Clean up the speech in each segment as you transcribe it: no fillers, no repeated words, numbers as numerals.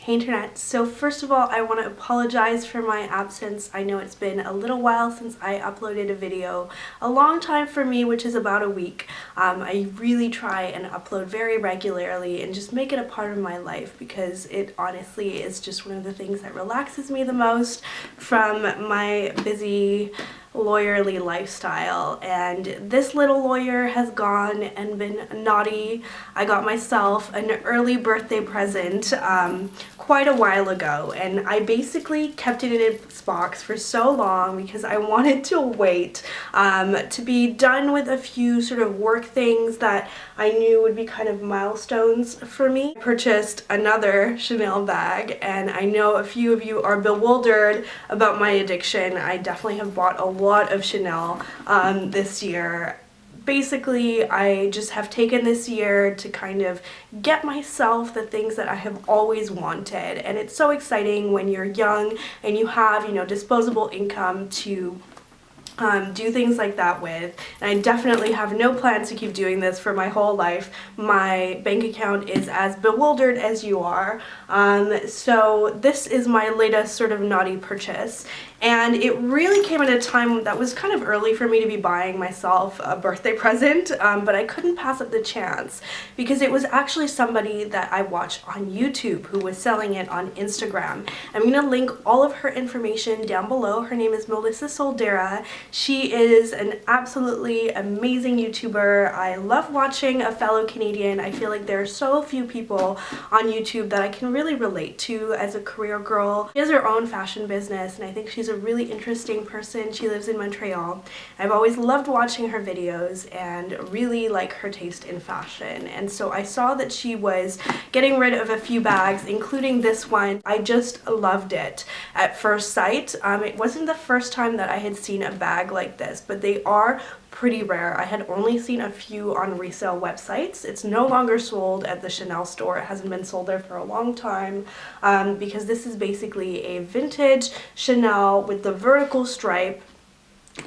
Hey internet, so first of all I want to apologize for my absence. I know it's been a little while since I uploaded a video, a long time for me, which is about a week. I really try and upload very regularly and just make it a part of my life because it honestly is just one of the things that relaxes me the most from my busy lawyerly lifestyle. And this little lawyer has gone and been naughty. I got myself an early birthday present quite a while ago, and I basically kept it in its box for so long because I wanted to wait to be done with a few sort of work things that I knew would be kind of milestones for me. I purchased another Chanel bag, and I know a few of you are bewildered about my addiction. I definitely have bought a lot of Chanel this year. Basically, I just have taken this year to kind of get myself the things that I have always wanted, and it's so exciting when you're young and you have, disposable income to do things like that with. And I definitely have no plans to keep doing this for my whole life. My bank account is as bewildered as you are. So this is my latest sort of naughty purchase, and it really came at a time that was kind of early for me to be buying myself a birthday present, but I couldn't pass up the chance because it was actually somebody that I watched on YouTube who was selling it on Instagram. I'm going to link all of her information down below. Her name is Melissa Soldera. She is an absolutely amazing YouTuber. I love watching a fellow Canadian. I feel like there are so few people on YouTube that I can really relate to as a career girl. She has her own fashion business, and I think she's a really interesting person. She lives in Montreal. I've always loved watching her videos and really like her taste in fashion. And so I saw that she was getting rid of a few bags, including this one. I just loved it at first sight. It wasn't the first time that I had seen a bag like this, but they are pretty rare. I had only seen a few on resale websites. It's no longer sold at the Chanel store. It hasn't been sold there for a long time because this is basically a vintage Chanel with the vertical stripe,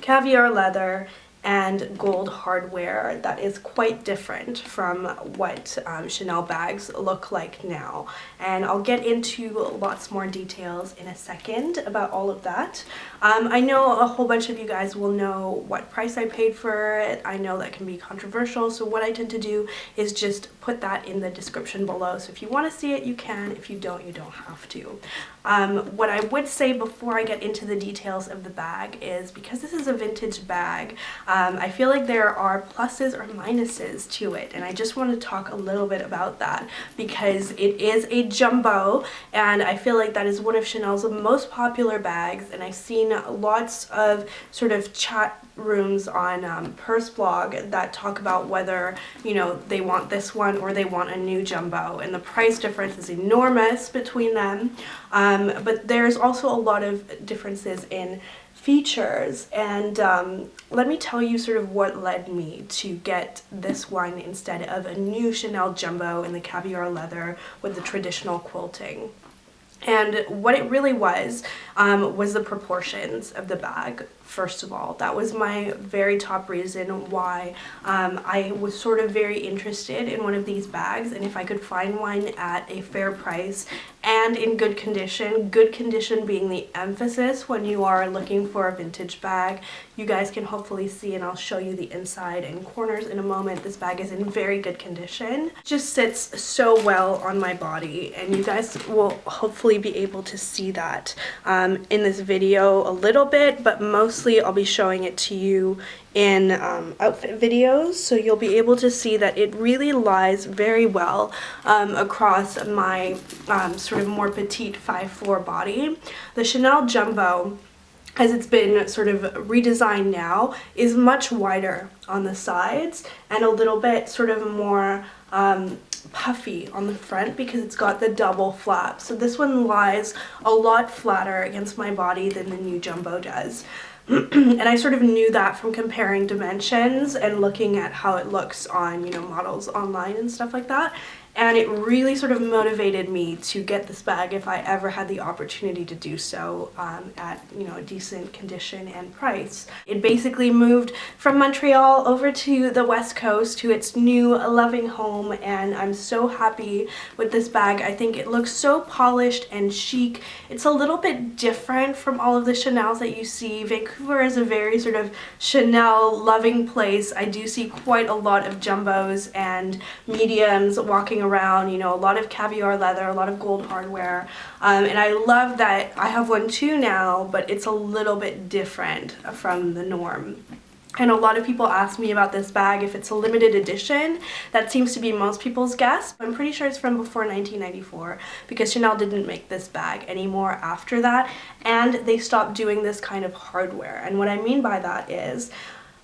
caviar leather, and gold hardware that is quite different from what Chanel bags look like now. And I'll get into lots more details in a second about all of that. I know a whole bunch of you guys will know what price I paid for it. I know that can be controversial, so what I tend to do is just put that in the description below. So if you want to see it, you can. If you don't, you don't have to. What I would say before I get into the details of the bag is, because this is a vintage bag, I feel like there are pluses or minuses to it, and I just want to talk a little bit about that because it is a jumbo, and I feel like that is one of Chanel's most popular bags. And I've seen lots of sort of chat rooms on Purse Blog that talk about whether they want this one or they want a new jumbo, and the price difference is enormous between them, but there's also a lot of differences in features. And let me tell you sort of what led me to get this one instead of a new Chanel jumbo in the caviar leather with the traditional quilting. And what it really was the proportions of the bag. First of all, that was my very top reason why I was sort of very interested in one of these bags, and if I could find one at a fair price and in good condition being the emphasis when you are looking for a vintage bag. You guys can hopefully see, and I'll show you the inside and corners in a moment. This bag is in very good condition. It just sits so well on my body, and you guys will hopefully be able to see that in this video a little bit, but mostly I'll be showing it to you in outfit videos, so you'll be able to see that it really lies very well across my sort of more petite 5'4" body. The Chanel Jumbo, as it's been sort of redesigned now, is much wider on the sides and a little bit sort of more puffy on the front because it's got the double flap. So this one lies a lot flatter against my body than the new Jumbo does. And I sort of knew that from comparing dimensions and looking at how it looks on, models online and stuff like that. and it really sort of motivated me to get this bag if I ever had the opportunity to do so at, you know, a decent condition and price. It basically moved from Montreal over to the West Coast to its new loving home, and I'm so happy with this bag. I think it looks so polished and chic. It's a little bit different from all of the Chanels that you see. Vancouver is a very sort of Chanel loving place. I do see quite a lot of jumbos and mediums walking around, you know, a lot of caviar leather, a lot of gold hardware, and I love that I have one too now, but it's a little bit different from the norm. And a lot of people ask me about this bag, if it's a limited edition. That seems to be most people's guess. I'm pretty sure it's from before 1994 because Chanel didn't make this bag anymore after that, and they stopped doing this kind of hardware. And what I mean by that is,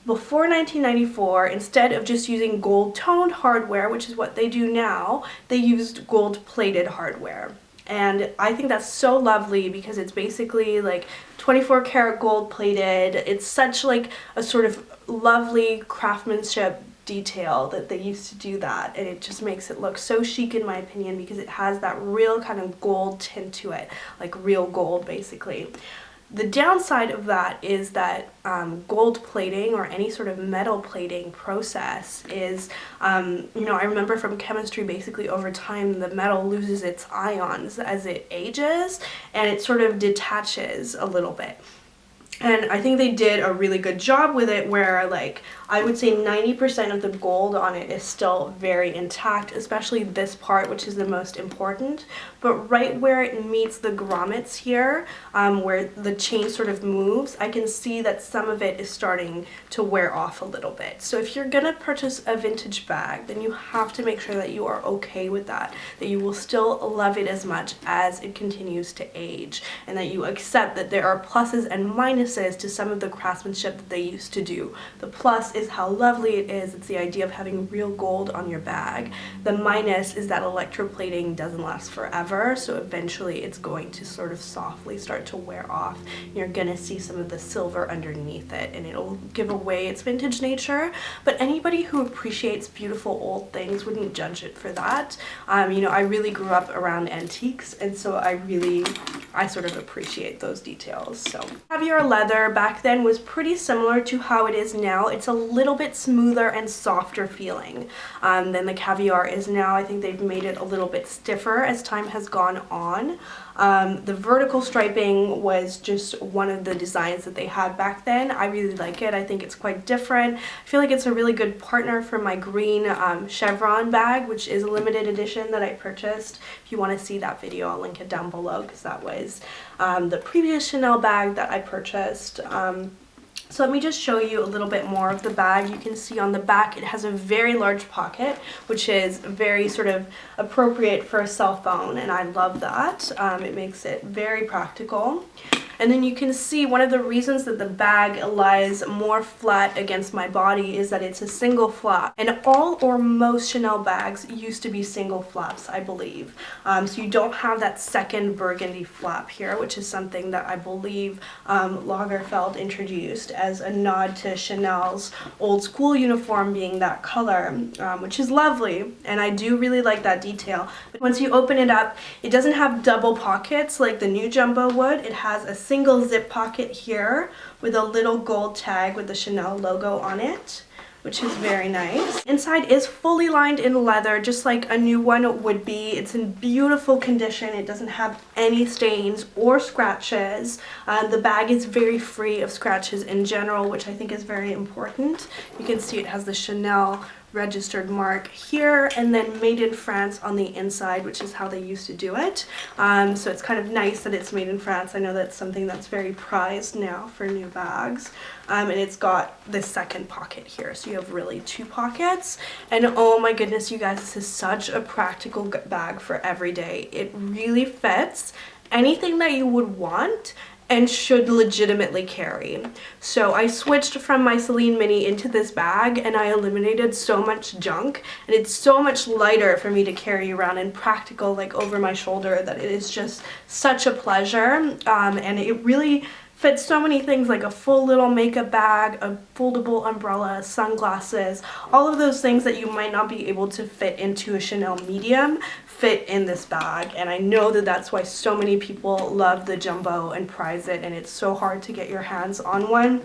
before 1994, instead of just using gold-toned hardware, which is what they do now, they used gold-plated hardware. And I think that's so lovely because it's basically like 24 karat gold plated. It's such like a sort of lovely craftsmanship detail that they used to do that, and it just makes it look so chic in my opinion because it has that real kind of gold tint to it, like real gold basically. The downside of that is that gold plating or any sort of metal plating process is, you know, I remember from chemistry basically over time the metal loses its ions as it ages and it sort of detaches a little bit. And I think they did a really good job with it where, like, I would say 90% of the gold on it is still very intact, especially this part, which is the most important. But right where it meets the grommets here, where the chain sort of moves, I can see that some of it is starting to wear off a little bit. So if you're gonna purchase a vintage bag, then you have to make sure that you are okay with that you will still love it as much as it continues to age, and that you accept that there are pluses and minuses to some of the craftsmanship that they used to do. The plus is how lovely it is. It's the idea of having real gold on your bag. The minus is that electroplating doesn't last forever, so eventually it's going to sort of softly start to wear off. You're gonna see some of the silver underneath it, and it'll give away its vintage nature, but anybody who appreciates beautiful old things wouldn't judge it for that. You know, I really grew up around antiques, and so I sort of appreciate those details. So caviar leather back then was pretty similar to how it is now. It's a little bit smoother and softer feeling than the caviar is now. I think they've made it a little bit stiffer as time has gone on. The vertical striping was just one of the designs that they had back then. I really like it. I think it's quite different. I feel like it's a really good partner for my green chevron bag, which is a limited edition that I purchased. If you want to see that video, I'll link it down below because that was the previous Chanel bag that I purchased. So let me just show you a little bit more of the bag. You can see on the back it has a very large pocket, which is very sort of appropriate for a cell phone, and I love that. It makes it very practical. And then you can see one of the reasons that the bag lies more flat against my body is that it's a single flap. And all or most Chanel bags used to be single flaps, I believe. So you don't have that second burgundy flap here, which is something that I believe Lagerfeld introduced as a nod to Chanel's old school uniform being that color, which is lovely. And I do really like that detail. But once you open it up, it doesn't have double pockets like the new jumbo would. It has a single zip pocket here with a little gold tag with the Chanel logo on it, which is very nice. Inside is fully lined in leather, just like a new one would be. It's in beautiful condition. It doesn't have any stains or scratches. The bag is very free of scratches in general, which I think is very important. You can see it has the Chanel registered mark here, and then made in France on the inside, which is how they used to do it. So it's kind of nice that it's made in France. I know that's something that's very prized now for new bags. And it's got the second pocket here, so you have really two pockets. And oh my goodness, you guys, this is such a practical bag for every day. It really fits anything that you would want and should legitimately carry. So I switched from my Celine Mini into this bag, and I eliminated so much junk, and it's so much lighter for me to carry around and practical, like over my shoulder, that it is just such a pleasure. And it really fits so many things, like a full little makeup bag, a foldable umbrella, sunglasses, all of those things that you might not be able to fit into a Chanel medium fit in this bag. And I know that that's why so many people love the jumbo and prize it, and it's so hard to get your hands on one.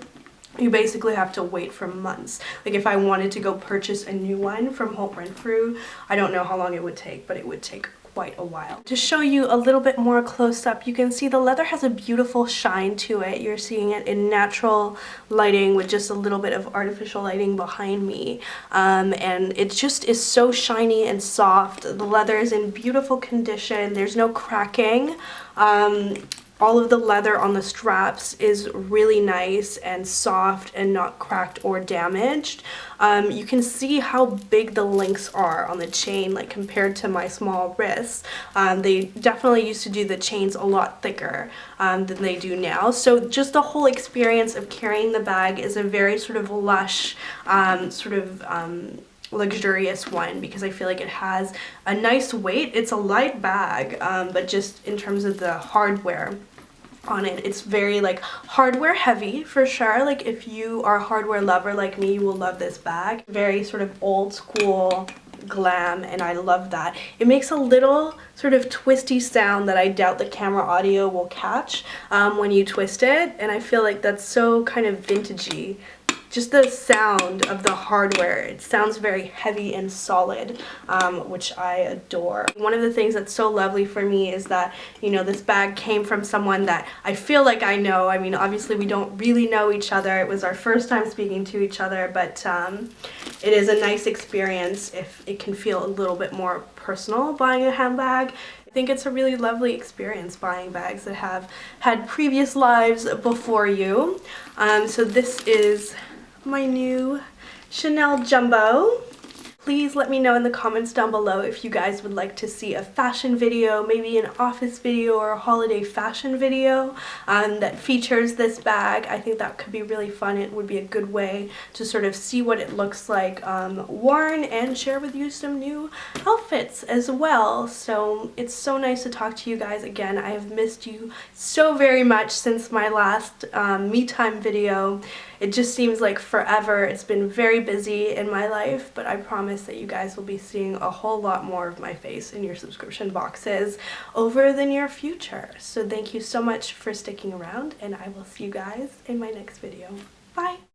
You basically have to wait for months. Like if I wanted to go purchase a new one from Holt Renfrew, I don't know how long it would take, but it would take quite a while. To show you a little bit more close up, you can see the leather has a beautiful shine to it. You're seeing it in natural lighting with just a little bit of artificial lighting behind me. And it just is so shiny and soft. The leather is in beautiful condition. There's no cracking. All of the leather on the straps is really nice and soft and not cracked or damaged. You can see how big the links are on the chain, like compared to my small wrists. They definitely used to do the chains a lot thicker than they do now. So just the whole experience of carrying the bag is a very sort of lush, luxurious one, because I feel like it has a nice weight. It's a light bag, but just in terms of the hardware on it, it's very like hardware heavy for sure. Like if you are a hardware lover like me, you will love this bag. Very sort of old school glam, and I love that. It makes a little sort of twisty sound that I doubt the camera audio will catch when you twist it, and I feel like that's so kind of vintagey. Just the sound of the hardware, it sounds very heavy and solid, which I adore. One of the things that's so lovely for me is that, you know, this bag came from someone that I feel like I know. I mean, obviously we don't really know each other. It was our first time speaking to each other, but it is a nice experience if it can feel a little bit more personal buying a handbag. I think it's a really lovely experience buying bags that have had previous lives before you. So this is my new Chanel Jumbo. Please let me know in the comments down below if you guys would like to see a fashion video, maybe an office video or a holiday fashion video that features this bag. I think that could be really fun. It would be a good way to sort of see what it looks like worn and share with you some new outfits as well. So it's so nice to talk to you guys again. I have missed you so very much since my last me time video. It just seems like forever. It's been very busy in my life, but I promise that you guys will be seeing a whole lot more of my face in your subscription boxes over the near future. So thank you so much for sticking around, and I will see you guys in my next video. Bye!